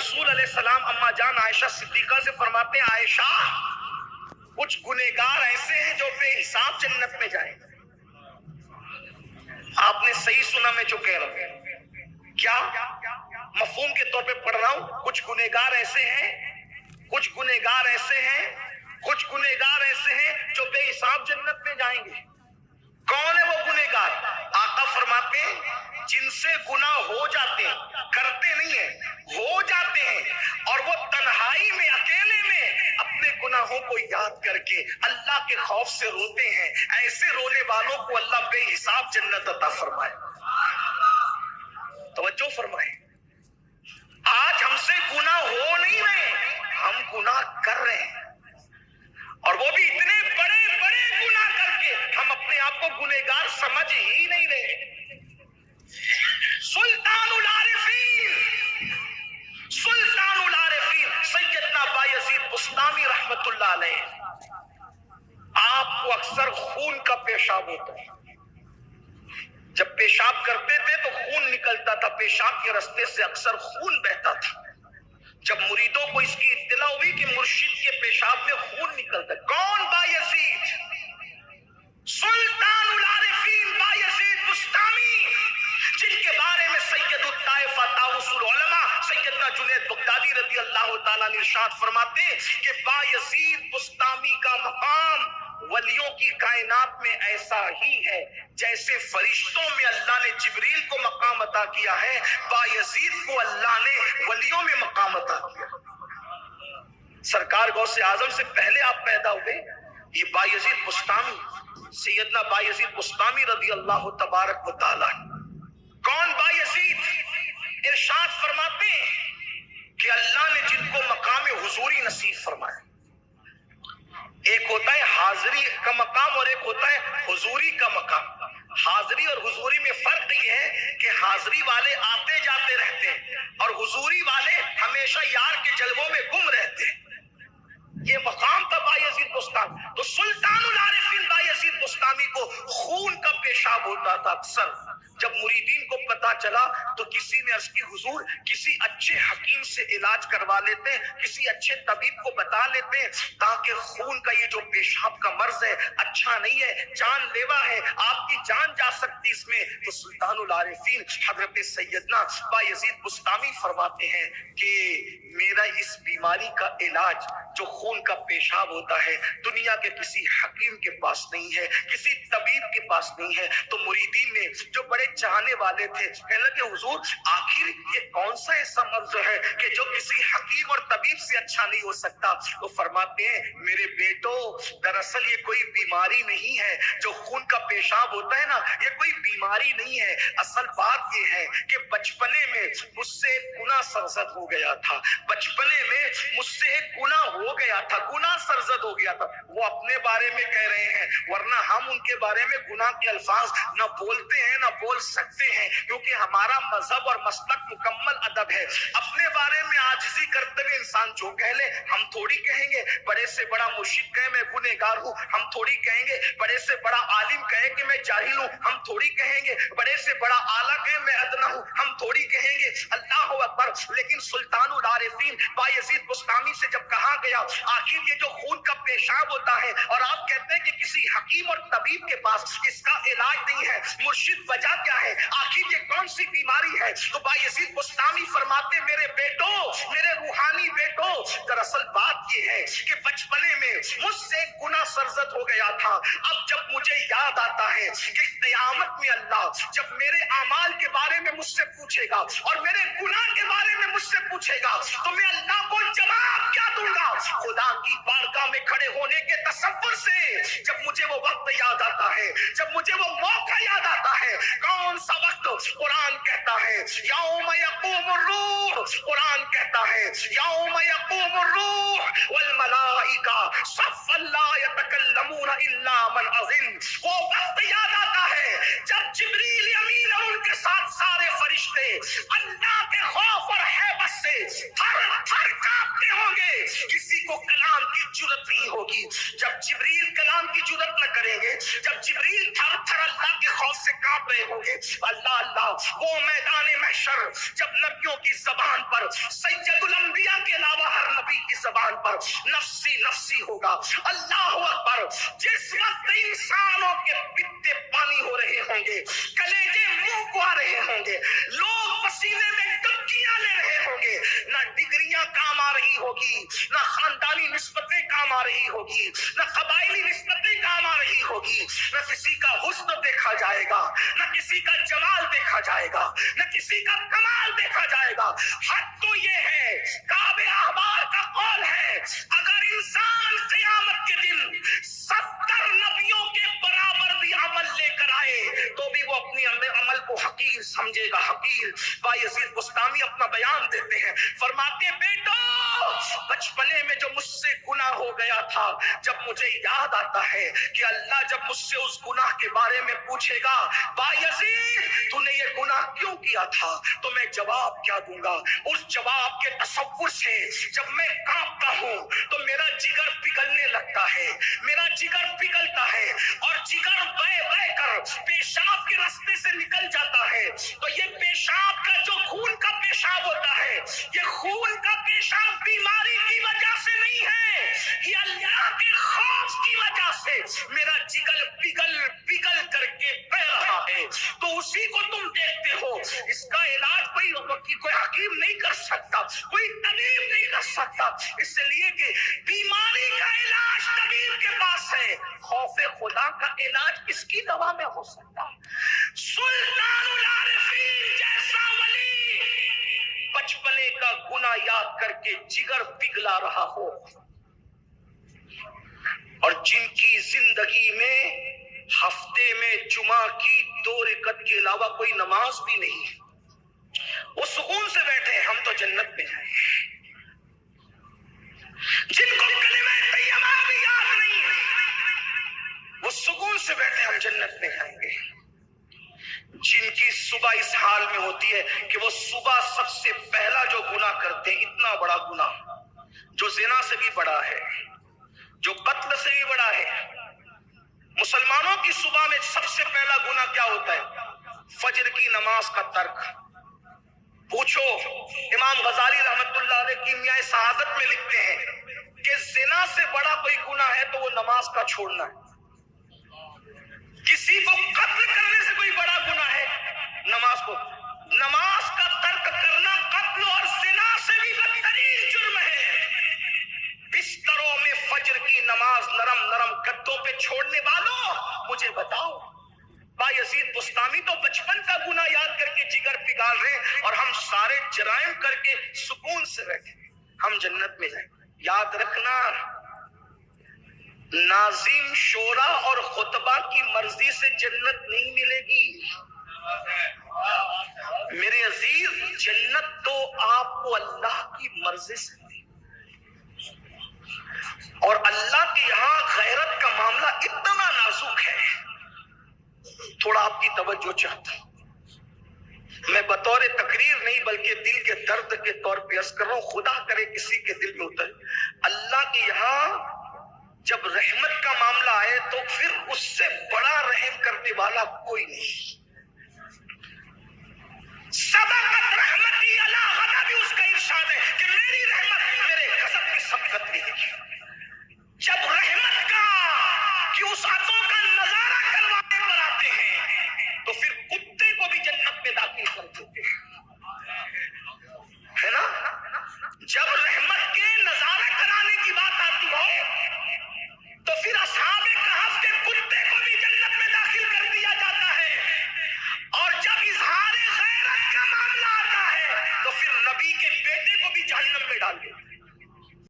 रसूल अलैहि सलाम अम्मा जान आयशा सिद्दीका से फरमाते हैं, आयशा कुछ गुनहगार ऐसे हैं जो बेहिसाब जन्नत में जाएंगे। आपने सही सुना मैं जो कह रहा हूं, क्या मफहूम के तौर पे पढ़ रहा हूं? कुछ गुनहगार ऐसे हैं, कुछ गुनहगार ऐसे हैं, कुछ गुनहगार ऐसे हैं जो बेहिसाब जन्नत में जाएंगे। कौन है वो गुनहगार? आका फरमाते हैं जिनसे गुनाह हो जाते हैं, करते नहीं है, हो जाते हैं, और वो तन्हाई में अकेले में अपने गुनाहों को याद करके अल्लाह के खौफ से रोते हैं। ऐसे रोने वालों को अल्लाह बेहिसाब जन्नत अता फरमाए। तवज्जो फरमाए। आज हमसे गुनाह हो नहीं रहे, हम गुनाह कर रहे हैं, और वो भी इतने बड़े बड़े गुनाह करके हम अपने आप को गुनहगार समझ ही नहीं रहे। सुल्तानुल आरिफीन सैयदना बायजीद बुस्तामी रहमतुल्लाह अलैह, आपको अक्सर खून का पेशाब होता है। जब पेशाब करते थे तो खून निकलता था, पेशाब के रास्ते से अक्सर खून बहता था। जब मुरीदों को इसकी इत्तला हुई कि मुर्शिद के पेशाब में खून निकलता, कौन? बायजीद, सुल्तानुल आरिफीन बायजीद बुस्तामी, जिनके बारे में सैयदुत ताइफा ताउसुल उलमा सैयदना जुनैद बगदादी रज़ी अल्लाह ताला ने इरशाद फरमाते कि बायजीद बुस्तामी का मकाम वलियों की कायनात में ऐसा ही है जैसे फरिश्तों में अल्लाह ने जिब्रील को मकाम अता किया है, बायजीद को अल्लाह ने वलियों में मकाम अता किया। सरकार गौसे आजम से पहले आप पैदा हुए। ये बायजीद बुस्तामी, सैयदना बायजीद बुस्तामी रज़ी अल्लाह तबारक व तआला। कौन बायजीद? इरशाद फरमाते हैं कि अल्लाह ने जिनको मकाम हुजूरी नसीब फरमाया। एक होता है हाजिरी का मकाम और एक होता है हुजूरी का मकाम। हाजिरी और हुजूरी में फर्क ये है कि हाजिरी वाले आते जाते रहते हैं और हुजूरी वाले हमेशा यार के जलवों में गुम रहते हैं। ये मकाम था बायजीद बुस्तामी। तो सुल्तानुल आरिफीन बायजीद बुस्तामी को खून का पेशाब होता था अक्सर। जब मुरीदीन को पता चला तो किसी ने अर्ज की, हुजूर किसी अच्छे हकीम से इलाज करवा लेते हैं, किसी अच्छे तबीब को बता लेते हैं, ताकि खून का ये जो पेशाब का मर्ज है अच्छा नहीं है, जानलेवा है, आपकी जान जा सकती इसमें। तो सुल्तानुल आरिफीन हजरत सैयदना बायजीद बुस्तामी फरमाते हैं कि मेरा इस बीमारी का इलाज जो खून का पेशाब होता है दुनिया के किसी हकीम के पास नहीं है, किसी तबीब के पास नहीं है। तो मुरीदीन ने जो बड़े चाहने वाले थे कहने लगे, हुजूर आखिर ये कौन सा ऐसा मर्ज है कि जो किसी हकीम और तबीब से अच्छा नहीं हो सकता? तो फरमाते हैं, मेरे बेटो दरअसल ये कोई बीमारी नहीं है, जो खून का पेशाब होता है ना, ये कोई बीमारी नहीं है। असल बात ये है कि बचपने में मुझसे एक गुनाह सरजद हो गया था, बचपने में मुझसे एक गुनाह हो गया था, गुनाह सरजद हो गया था। वो अपने बारे में कह रहे हैं, वरना हम उनके बारे में गुनाह के अल्फाज न बोलते हैं न बोल सकते हैं, क्योंकि हमारा मजहब और मसलक मुकम्मल अदब है। अपने बारे में आजिज़ी करते हुए इंसान जो कह ले, हम थोड़ी कहेंगे बड़े से बड़ा मुर्शिद कहे मैं गुनहगार हूँ, हम थोड़ी कहेंगे बड़े से बड़ा आलिम कहे कि मैं जाहिल हूँ, हम थोड़ी कहेंगे बड़े से बड़ा आला कहे मैं अदना हूँ, हम थोड़ी कहेंगे। अल्लाह अकबर। लेकिन सुल्तानुल आरिफीन बायजीद बुस्तामी से जब कहा गया आखिर ये जो खून का पेशाब होता है और आप कहते हैं कि किसी हकीम और तबीब के पास इसका इलाज नहीं है, मुर्शिद वजह क्या है, आखिर ये कौन सी बीमारी है? तो बायजीद बुस्तामी फरमाते, मेरे बेटो, मेरे रूहानी बेटो, दरअसल बात ये है कि बचपने में मुझसे गुनाह सरजद हो गया था। अब जब मुझे याद आता है कि क़यामत में अल्लाह जब मेरे अमाल के बारे में मुझसे पूछेगा और मेरे गुनाह के बारे में मुझसे पूछेगा तो मैं अल्लाह को जवाब क्या दूंगा? खुदा की बारगाह में खड़े होने के तसव्वुर से जब मुझे वो वक्त याद आता है, जब मुझे वो मौका याद आता है, कौन सा वक्त? कुरान कहता है यौम यक़ूमुर रूह, कुरान कहता है यौम यक़ूमुर रूह वल मलाइका सफ़्फ़न ला यतकल्लमूना इल्ला मन अज़िन। वो वक्त याद आता है जब जिब्रील अमीन और उनके साथ सारे फरिश्ते अल्लाह के खौफ और हैबत से थर थर कांपते होंगे, किसी को कलाम की जुर्रत नहीं होगी। जब जिब्रील कलाम की जुर्रत न करेंगे, जब जिब्रील थर थर अल्लाह के खौफ से कांप रहे होंगे, अल्लाह अल्लाह, वो मैदान महशर जब नबियों की जबान पर सैयद उल अंबिया के अलावा हर नबी की जबान पर नफ्सी नफ्सी होगा। अल्लाह अकबर। जिस वक्त इंसानों के पित्ते पानी हो रहे होंगे, कलेजे मुंह को आ रहे होंगे, लोग पसीने में डुबकियां ले रहे होंगे, ना डिग्रियां काम आ रही होगी, ना खानदानी निस्बतें काम आ रही होगी, ना कबायली निस्बतें काम आ रही होगी, ना किसी का हुस्न देखा जाएगा, ना किसी का जमाल देखा जाएगा, ना किसी का कमाल देखा जाएगा। हद तो ये है, काबे अहबार का कौल है, अगर इंसान क़यामत के दिन 70 नबियों के बराबर भी अमल लेकर आए तो भी वो अपनी अमल को हकीर समझेगा, हकीर। बायजीद बुस्तामी अपना बयान देते हैं, फरमाते बेटो बचपने में जो मुझसे गुनाह हो गया था, जब मुझे याद आता है कि अल्लाह जब मुझसे उस गुनाह के बारे में पूछेगा, बायजीद तूने ये गुनाह क्यों किया था, तो मैं जवाब क्या दूंगा। उस जवाब के तसव्वुर से जब मैं कांपता हूं तो मेरा जिगर पिघलने लगता है, मेरा जिगर पिघलता है और जिगर बह बह कर पेशाब के रास्ते से निकल जाता है। तो ये पेशाब का जो खून का पेशाब होता है, ये खून का पेशाब बीमारी की वजह से नहीं है, ये अल्लाह के खौफ की वजह से मेरा जिगर पिघल पिघल करके बह रहा है। तो उसी को तुम देखते हो, इसका इलाज कोई हकीम नहीं कर सकता, कोई तबीब नहीं कर सकता, इसलिए कि बीमारी का इलाज तबीब के पास है, खौफे खुदा का इलाज किसकी दवा में हो सकता। सुल्तानुल आरिफीन जैसा वली बचपने का गुनाह याद करके जिगर पिघला रहा हो, और जिनकी जिंदगी में हफ्ते में जुमा की 2 रकअत के अलावा कोई नमाज भी नहीं, वो सुकून से बैठे हम तो जन्नत में जाएंगे। जिनको कलिमा तैयबा भी याद नहीं, वो सुकून से बैठे हम जन्नत में जाएंगे। जिनकी सुबह इस हाल में होती है कि वो सुबह सबसे पहला जो गुनाह करते हैं, इतना बड़ा गुनाह जो जिना से भी बड़ा है, जो कत्ल से भी बड़ा है। मुसलमानों की सुबह में सबसे पहला गुनाह क्या होता है? फजर की नमाज का तर्क। पूछो, इमाम गजाली रहमतुल्लाह अलैह कीमिया शहादत में लिखते हैं कि जिना से बड़ा कोई गुनाह है तो वो नमाज का छोड़ना है। किसी को कत्ल करने से कोई बड़ा गुनाह है नमाज का तर्क करना कत्ल और जिना से भी बदतरीन जुर्म है। बिस्तरों में फजर की नमाज नरम नरम गद्दों पे छोड़ने वालों, मुझे बताओ, बायजीद बुस्तामी तो बचपन का गुनाह याद करके जिगर पिघाल रहे हैं और हम सारे जराइम करके सुकून से बैठे, हम जन्नत में जाएंगे। याद रखना, नाजिम शोरा और खुतबा की मर्जी से जन्नत नहीं मिलेगी मेरे अजीज। जन्नत तो आपको अल्लाह की मर्जी से, और अल्लाह के यहाँ गैरत का मामला इतना नाजुक है, थोड़ा आपकी तवज्जो चाहता हूं। मैं बतौर तकरीर नहीं बल्कि दिल के दर्द के तौर पे अर्ज कर रहा हूं, खुदा करे किसी के दिल में उतरे। अल्लाह के यहाँ जब रहमत का मामला आए तो फिर उससे बड़ा रहम करने वाला कोई नहीं। सबकत रहमती अला गज़बी, उसका इरशाद है कि मेरी रहमत मेरे गज़ब की सबकत नहीं है। जब रहमत का कि उस अतों का नजारा करवाने पर आते हैं तो फिर कुत्ते को भी जन्नत में दाखिल कर देते हैं, है ना। जब रहमत के नजारा कराने की बात आती है तो फिर असहाबे कहफ के कुत्ते को भी जन्नत में दाखिल कर दिया जाता है, और जब इजहार गैरत का मामला आता है तो फिर नबी के बेटे को भी जहन्नम में डाल देते हैं।